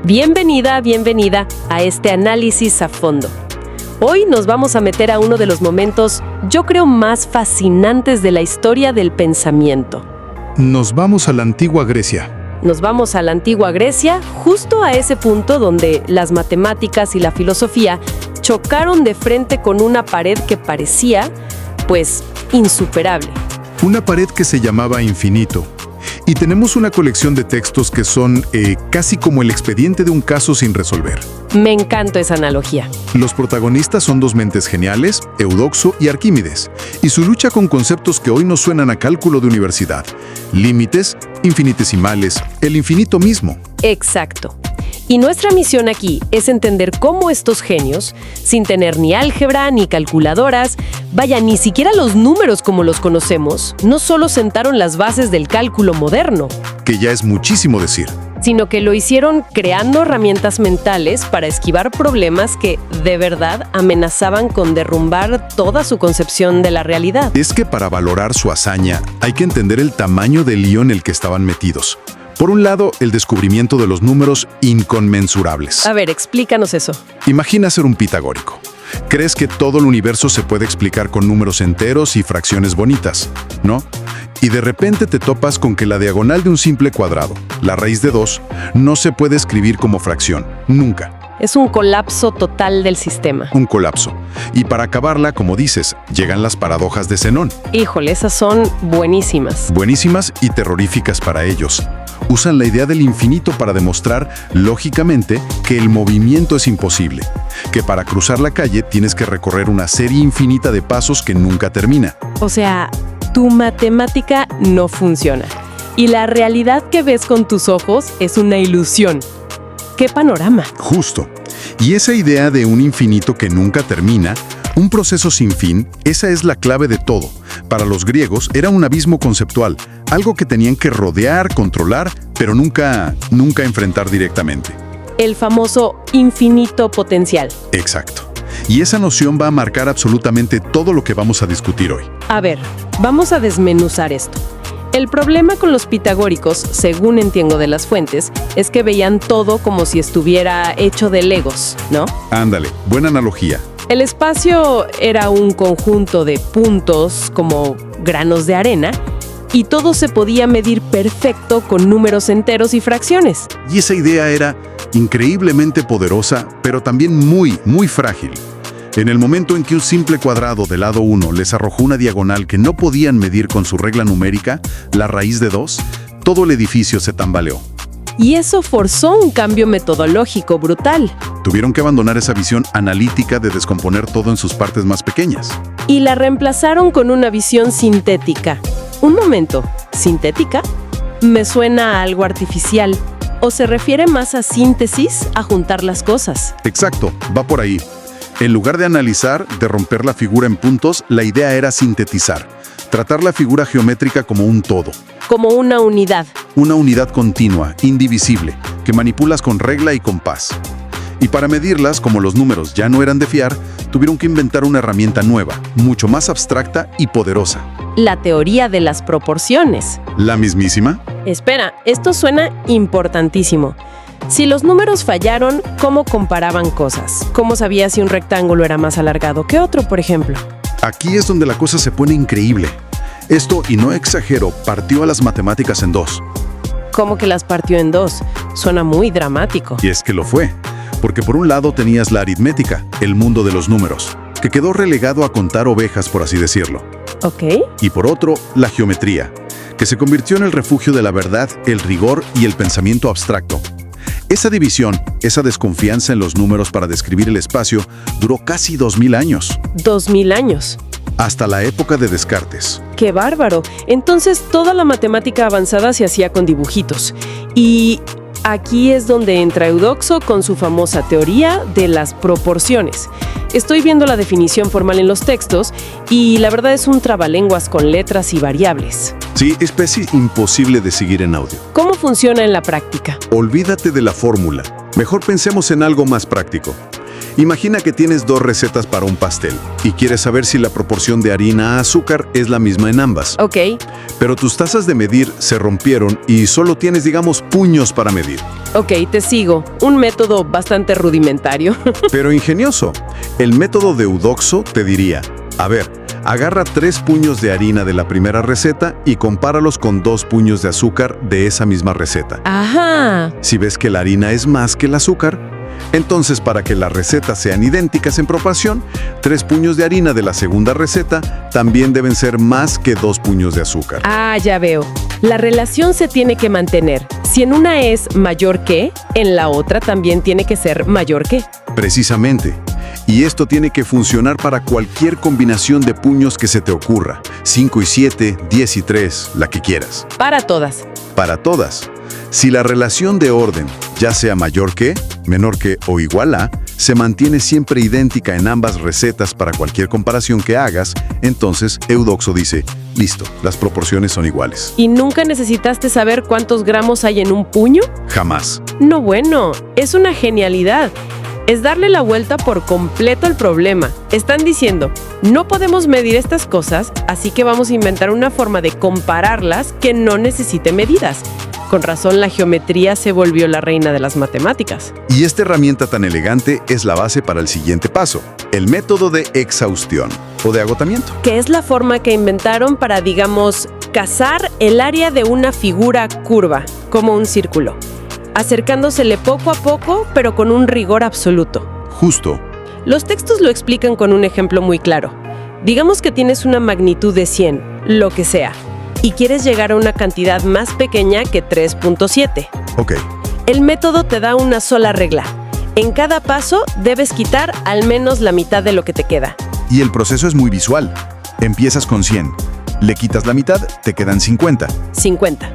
Bienvenida, bienvenida a este análisis a fondo. Hoy nos vamos a meter a uno de los momentos, yo creo, más fascinantes de la historia del pensamiento. Nos vamos a la antigua Grecia. Nos vamos a la antigua Grecia, justo a ese punto donde las matemáticas y la filosofía chocaron de frente con una pared que parecía, pues, insuperable. Una pared que se llamaba infinito. Y tenemos una colección de textos que son casi como el expediente de un caso sin resolver. Me encanta esa analogía. Los protagonistas son dos mentes geniales, Eudoxo y Arquímedes, y su lucha con conceptos que hoy nos suenan a cálculo de universidad. Límites, infinitesimales, el infinito mismo. Exacto. Y nuestra misión aquí es entender cómo estos genios, sin tener ni álgebra ni calculadoras, vaya, ni siquiera los números como los conocemos, no solo sentaron las bases del cálculo moderno, Que ya es muchísimo decir. sino que lo hicieron creando herramientas mentales para esquivar problemas que, de verdad, amenazaban con derrumbar toda su concepción de la realidad. Es que para valorar su hazaña hay que entender el tamaño del lío en el que estaban metidos. Por un lado, el descubrimiento de los números inconmensurables. A ver, explícanos eso. Imagina ser un pitagórico. ¿Crees que todo el universo se puede explicar con números enteros y fracciones bonitas? ¿No? Y de repente te topas con que la diagonal de un simple cuadrado, la raíz de 2, no se puede escribir como fracción. Nunca. Es un colapso total del sistema. Un colapso. Y para acabarla, como dices, llegan las paradojas de Zenón. Híjole, esas son buenísimas. Buenísimas y terroríficas para ellos. Usan la idea del infinito para demostrar, lógicamente, que el movimiento es imposible. Que para cruzar la calle tienes que recorrer una serie infinita de pasos que nunca termina. O sea, tu matemática no funciona. Y la realidad que ves con tus ojos es una ilusión. ¡Qué panorama! Justo. Y esa idea de un infinito que nunca termina, un proceso sin fin, esa es la clave de todo. Para los griegos era un abismo conceptual, algo que tenían que rodear, controlar, pero nunca enfrentar directamente. El famoso infinito potencial. Exacto. Y esa noción va a marcar absolutamente todo lo que vamos a discutir hoy. A ver, vamos a desmenuzar esto. El problema con los pitagóricos, según entiendo de las fuentes, es que veían todo como si estuviera hecho de legos, ¿no? Ándale, buena analogía. El espacio era un conjunto de puntos como granos de arena y todo se podía medir perfecto con números enteros y fracciones. Y esa idea era increíblemente poderosa, pero también muy, muy frágil. En el momento en que un simple cuadrado de lado 1 les arrojó una diagonal que no podían medir con su regla numérica, la raíz de 2, todo el edificio se tambaleó. Y eso forzó un cambio metodológico brutal. Tuvieron que abandonar esa visión analítica de descomponer todo en sus partes más pequeñas. Y la reemplazaron con una visión sintética. Un momento, ¿sintética? Me suena a algo artificial. ¿O se refiere más a síntesis, a juntar las cosas? Exacto, va por ahí. En lugar de analizar, de romper la figura en puntos, la idea era sintetizar. Tratar la figura geométrica como un todo. Como una unidad. Una unidad continua, indivisible, que manipulas con regla y compás. Y para medirlas, como los números ya no eran de fiar, tuvieron que inventar una herramienta nueva, mucho más abstracta y poderosa. La teoría de las proporciones. ¿La mismísima? Espera, esto suena importantísimo. Si los números fallaron, ¿cómo comparaban cosas? ¿Cómo sabía si un rectángulo era más alargado que otro, por ejemplo? Aquí es donde la cosa se pone increíble. Esto, y no exagero, partió a las matemáticas en dos. ¿Cómo que las partió en dos? Suena muy dramático. Y es que lo fue. Porque por un lado tenías la aritmética, el mundo de los números, que quedó relegado a contar ovejas, por así decirlo. ¿Ok? Y por otro, la geometría, que se convirtió en el refugio de la verdad, el rigor y el pensamiento abstracto. Esa división, esa desconfianza en los números para describir el espacio, duró casi 2000 años. 2000 años. Hasta la época de Descartes. ¡Qué bárbaro! Entonces toda la matemática avanzada se hacía con dibujitos. Y aquí es donde entra Eudoxo con su famosa teoría de las proporciones. Estoy viendo la definición formal en los textos y la verdad es un trabalenguas con letras y variables. Sí, especie imposible de seguir en audio. ¿Cómo funciona en la práctica? Olvídate de la fórmula. Mejor pensemos en algo más práctico. Imagina que tienes dos recetas para un pastel y quieres saber si la proporción de harina a azúcar es la misma en ambas. Ok. Pero tus tazas de medir se rompieron y solo tienes, digamos, puños para medir. Ok, te sigo. Un método bastante rudimentario. Pero ingenioso. El método de Eudoxo te diría, a ver, agarra 3 puños de harina de la primera receta y compáralos con 2 puños de azúcar de esa misma receta. Ajá. Si ves que la harina es más que el azúcar, entonces para que las recetas sean idénticas en proporción, 3 puños de harina de la segunda receta también deben ser más que 2 puños de azúcar. Ah, ya veo. La relación se tiene que mantener. Si en una es mayor que, en la otra también tiene que ser mayor que. Precisamente. Y esto tiene que funcionar para cualquier combinación de puños que se te ocurra. 5 y 7, 10 y 3, la que quieras. Para todas. Para todas. Si la relación de orden, ya sea mayor que, menor que o igual a, se mantiene siempre idéntica en ambas recetas para cualquier comparación que hagas, entonces Eudoxo dice, listo, las proporciones son iguales. ¿Y nunca necesitaste saber cuántos gramos hay en un puño? Jamás. No, bueno, es una genialidad. Es darle la vuelta por completo al problema. Están diciendo, no podemos medir estas cosas, así que vamos a inventar una forma de compararlas que no necesite medidas. Con razón, la geometría se volvió la reina de las matemáticas. Y esta herramienta tan elegante es la base para el siguiente paso, el método de exhaustión o de agotamiento. Que es la forma que inventaron para, digamos, cazar el área de una figura curva, como un círculo, acercándosele poco a poco, pero con un rigor absoluto. Justo. Los textos lo explican con un ejemplo muy claro. Digamos que tienes una magnitud de 100, lo que sea, y quieres llegar a una cantidad más pequeña que 3.7. Ok. El método te da una sola regla. En cada paso debes quitar al menos la mitad de lo que te queda. Y el proceso es muy visual. Empiezas con 100. Le quitas la mitad, te quedan 50. 50.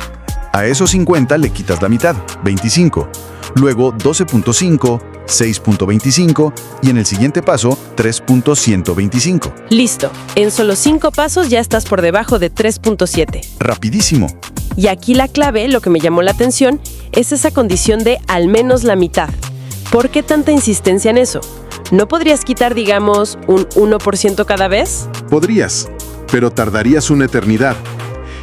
A esos 50 le quitas la mitad, 25. Luego 12.5, 6.25 y en el siguiente paso 3.125. Listo. En solo 5 pasos ya estás por debajo de 3.7. Rapidísimo. Y aquí la clave, lo que me llamó la atención, es esa condición de al menos la mitad. ¿Por qué tanta insistencia en eso? ¿No podrías quitar, digamos, un 1% cada vez? Podrías, pero tardarías una eternidad.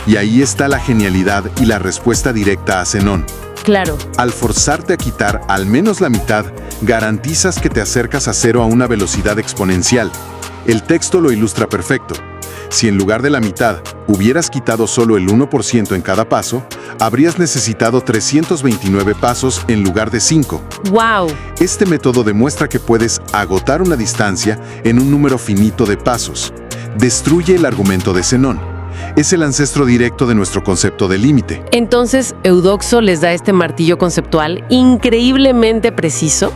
Y ahí está la genialidad y la respuesta directa a Zenón. Claro. Al forzarte a quitar al menos la mitad, garantizas que te acercas a cero a una velocidad exponencial. El texto lo ilustra perfecto. Si en lugar de la mitad hubieras quitado solo el 1% en cada paso, habrías necesitado 329 pasos en lugar de 5. ¡Wow! Este método demuestra que puedes agotar una distancia en un número finito de pasos. Destruye el argumento de Zenón. Es el ancestro directo de nuestro concepto de límite. Entonces, Eudoxo les da este martillo conceptual increíblemente preciso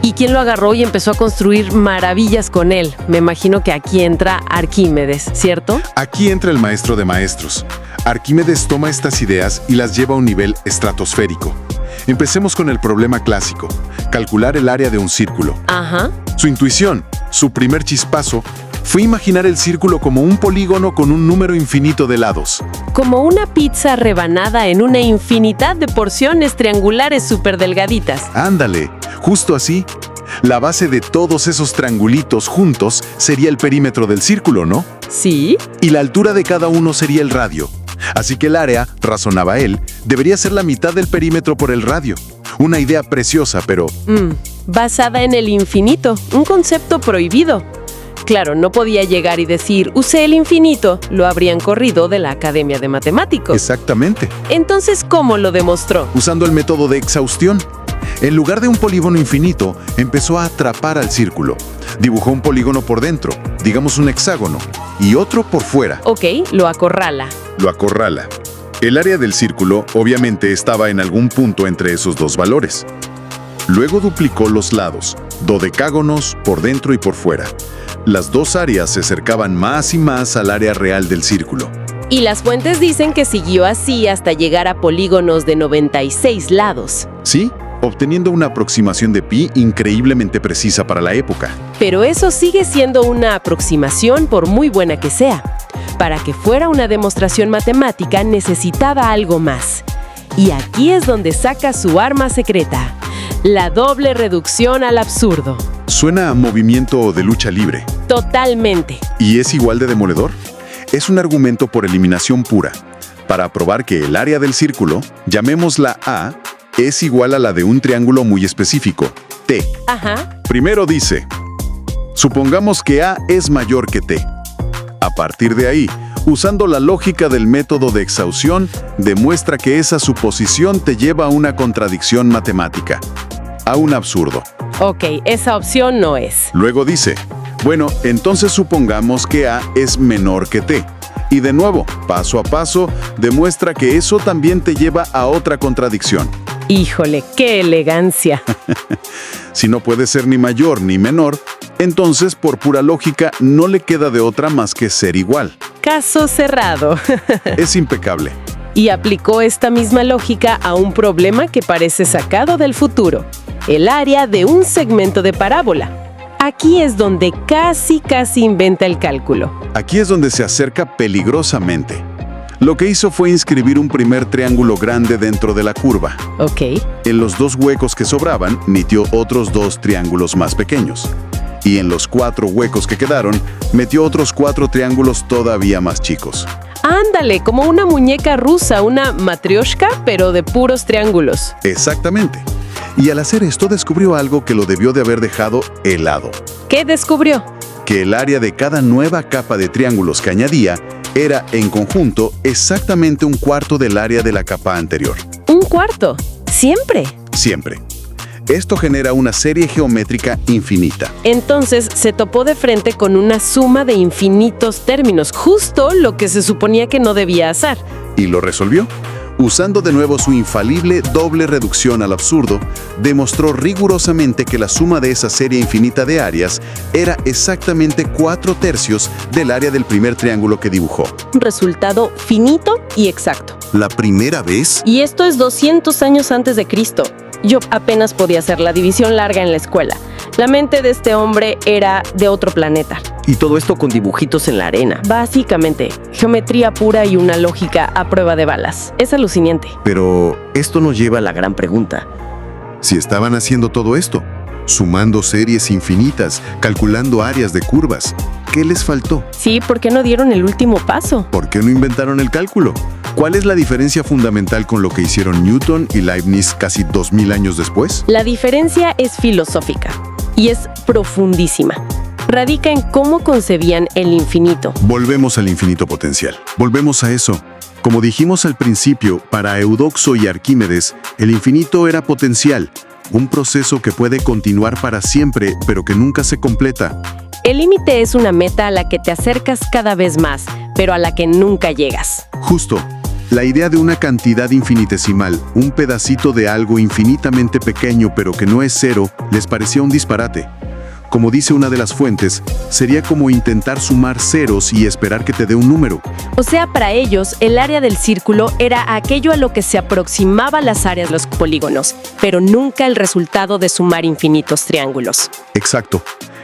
y quien lo agarró y empezó a construir maravillas con él. Me imagino que aquí entra Arquímedes, ¿cierto? Aquí entra el maestro de maestros. Arquímedes toma estas ideas y las lleva a un nivel estratosférico. Empecemos con el problema clásico, calcular el área de un círculo. Ajá. Su intuición, su primer chispazo, fue imaginar el círculo como un polígono con un número infinito de lados. Como una pizza rebanada en una infinidad de porciones triangulares súper delgaditas. Ándale, justo así. La base de todos esos triangulitos juntos sería el perímetro del círculo, ¿no? ¿Sí? Y la altura de cada uno sería el radio. Así que el área, razonaba él, debería ser la mitad del perímetro por el radio. Una idea preciosa, pero... Basada en el infinito, un concepto prohibido. Claro, no podía llegar y decir, usé el infinito, lo habrían corrido de la Academia de Matemáticos. Exactamente. Entonces, ¿cómo lo demostró? Usando el método de exhaustión. En lugar de un polígono infinito, empezó a atrapar al círculo. Dibujó un polígono por dentro, digamos un hexágono, y otro por fuera. Ok, lo acorrala. Lo acorrala. El área del círculo, obviamente, estaba en algún punto entre esos dos valores. Luego duplicó los lados, dodecágonos por dentro y por fuera. Las dos áreas se acercaban más y más al área real del círculo. Y las fuentes dicen que siguió así hasta llegar a polígonos de 96 lados. Sí, obteniendo una aproximación de pi increíblemente precisa para la época. Pero eso sigue siendo una aproximación por muy buena que sea. Para que fuera una demostración matemática necesitaba algo más. Y aquí es donde saca su arma secreta, la doble reducción al absurdo. Suena a movimiento de lucha libre. Totalmente. ¿Y es igual de demoledor? Es un argumento por eliminación pura, para probar que el área del círculo, llamémosla A, es igual a la de un triángulo muy específico, T. Ajá. Primero dice, supongamos que A es mayor que T. A partir de ahí, usando la lógica del método de exhaustión, demuestra que esa suposición te lleva a una contradicción matemática, a un absurdo. Ok, esa opción no es. Luego dice, bueno, entonces supongamos que A es menor que T. Y de nuevo, paso a paso, demuestra que eso también te lleva a otra contradicción. Híjole, qué elegancia. Si no puede ser ni mayor ni menor, entonces por pura lógica no le queda de otra más que ser igual. Caso cerrado. Es impecable. Y aplicó esta misma lógica a un problema que parece sacado del futuro, el área de un segmento de parábola. Aquí es donde casi inventa el cálculo. Aquí es donde se acerca peligrosamente. Lo que hizo fue inscribir un primer triángulo grande dentro de la curva. Ok. En los 2 huecos que sobraban, metió otros 2 triángulos más pequeños. Y en los 4 huecos que quedaron, metió otros 4 triángulos todavía más chicos. Ándale, como una muñeca rusa, una matrioshka, pero de puros triángulos. Exactamente. Y al hacer esto descubrió algo que lo debió de haber dejado helado. ¿Qué descubrió? Que el área de cada nueva capa de triángulos que añadía era, en conjunto, exactamente un cuarto del área de la capa anterior. ¿Un cuarto? ¿Siempre? Siempre. Esto genera una serie geométrica infinita. Entonces se topó de frente con una suma de infinitos términos, justo lo que se suponía que no debía hacer. Y lo resolvió. Usando de nuevo su infalible doble reducción al absurdo, demostró rigurosamente que la suma de esa serie infinita de áreas era exactamente 4/3 del área del primer triángulo que dibujó. Un resultado finito y exacto. ¿La primera vez? Y esto es 200 años antes de Cristo. Yo apenas podía hacer la división larga en la escuela. La mente de este hombre era de otro planeta. Y todo esto con dibujitos en la arena. Básicamente, geometría pura y una lógica a prueba de balas. Es alucinante. Pero Esto nos lleva a la gran pregunta. si estaban haciendo todo esto, sumando series infinitas, calculando áreas de curvas, ¿qué les faltó? Sí, ¿por qué no dieron el último paso? ¿Por qué no inventaron el cálculo? ¿Cuál es la diferencia fundamental con lo que hicieron Newton y Leibniz casi 2000 años después? La diferencia es filosófica y es profundísima. Radica en cómo concebían el infinito. Volvemos al infinito potencial. Volvemos a eso. Como dijimos al principio, para Eudoxo y Arquímedes, el infinito era potencial, un proceso que puede continuar para siempre, pero que nunca se completa. El límite es una meta a la que te acercas cada vez más, pero a la que nunca llegas. Justo. La idea de una cantidad infinitesimal, un pedacito de algo infinitamente pequeño pero que no es cero, les parecía un disparate. Como dice una de las fuentes, sería como intentar sumar ceros y esperar que te dé un número. O sea, para ellos, el área del círculo era aquello a lo que se aproximaba las áreas de los polígonos, pero nunca el resultado de sumar infinitos triángulos. Exacto.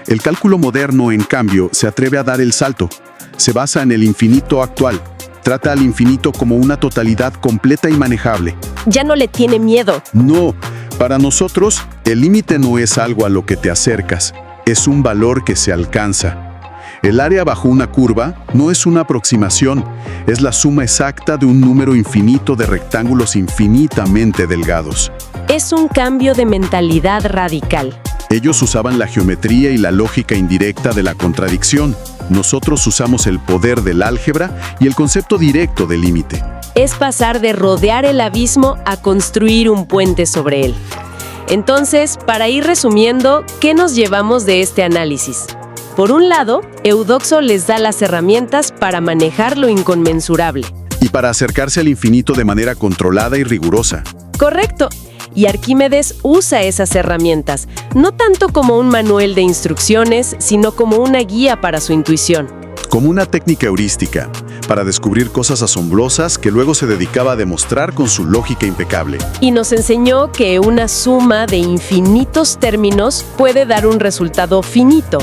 El cálculo moderno, en cambio, se atreve a dar el salto. Se basa en el infinito actual. Trata al infinito como una totalidad completa y manejable. Ya no le tiene miedo. No, para nosotros, el límite no es algo a lo que te acercas, es un valor que se alcanza. El área bajo una curva no es una aproximación, es la suma exacta de un número infinito de rectángulos infinitamente delgados. Es un cambio de mentalidad radical. Ellos usaban la geometría y la lógica indirecta de la contradicción. Nosotros usamos el poder del álgebra y el concepto directo del límite. Es pasar de rodear el abismo a construir un puente sobre él. Entonces, para ir resumiendo, ¿qué nos llevamos de este análisis? Por un lado, Eudoxo les da las herramientas para manejar lo inconmensurable. Y para acercarse al infinito de manera controlada y rigurosa. Correcto. Y Arquímedes usa esas herramientas, no tanto como un manual de instrucciones, sino como una guía para su intuición. Como una técnica heurística, para descubrir cosas asombrosas que luego se dedicaba a demostrar con su lógica impecable. Y nos enseñó que una suma de infinitos términos puede dar un resultado finito,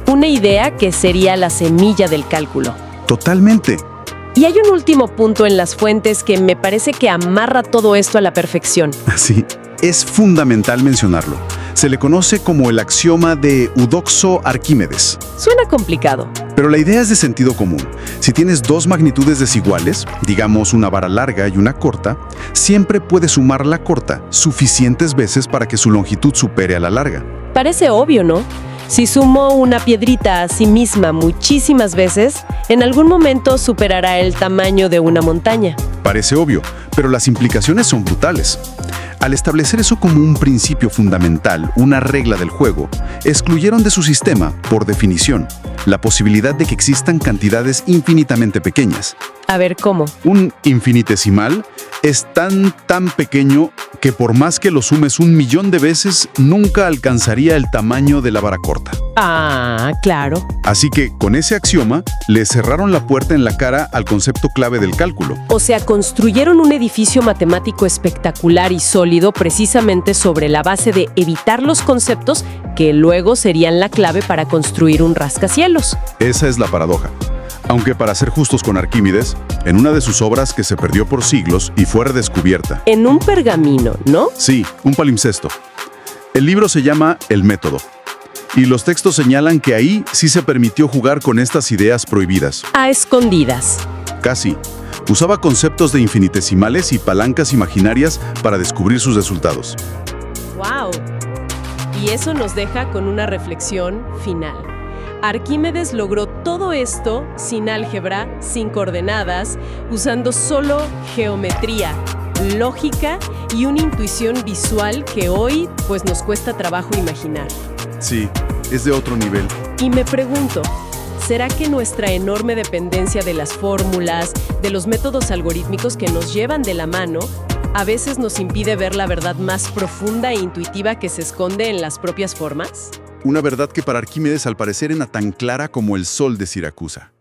una idea que sería la semilla del cálculo. Totalmente. Y hay un último punto en las fuentes que me parece que amarra todo esto a la perfección. Sí, es fundamental mencionarlo. Se le conoce como el axioma de Eudoxo-Arquímedes. Suena complicado. Pero la idea es de sentido común. Si tienes dos magnitudes desiguales, digamos una vara larga y una corta, siempre puedes sumar la corta suficientes veces para que su longitud supere a la larga. Parece obvio, ¿no? Si sumo una piedrita a sí misma muchísimas veces, en algún momento superará el tamaño de una montaña. Parece obvio, pero las implicaciones son brutales. Al establecer eso como un principio fundamental, una regla del juego, excluyeron de su sistema, por definición, la posibilidad de que existan cantidades infinitamente pequeñas. A ver, ¿cómo? Un infinitesimal es tan pequeño que por más que lo sumes 1.000.000 de veces, nunca alcanzaría el tamaño de la vara corta. Ah, claro. Así que, con ese axioma, le cerraron la puerta en la cara al concepto clave del cálculo. O sea, construyeron un edificio matemático espectacular y sólido precisamente sobre la base de evitar los conceptos que luego serían la clave para construir un rascacielos. Esa es la paradoja. Aunque para ser justos con Arquímedes, en una de sus obras que se perdió por siglos y fue redescubierta. En un pergamino, ¿no? Sí, un palimpsesto. El libro se llama El Método. Y los textos señalan que ahí sí se permitió jugar con estas ideas prohibidas. A escondidas. Casi. Usaba conceptos de infinitesimales y palancas imaginarias para descubrir sus resultados. ¡Wow! Y eso nos deja con una reflexión final. Arquímedes logró todo esto sin álgebra, sin coordenadas, usando solo geometría, lógica y una intuición visual que hoy pues nos cuesta trabajo imaginar. Sí, es de otro nivel. Y me pregunto, ¿será que nuestra enorme dependencia de las fórmulas, de los métodos algorítmicos que nos llevan de la mano, a veces nos impide ver la verdad más profunda e intuitiva que se esconde en las propias formas? Una verdad que para Arquímedes al parecer era tan clara como el sol de Siracusa.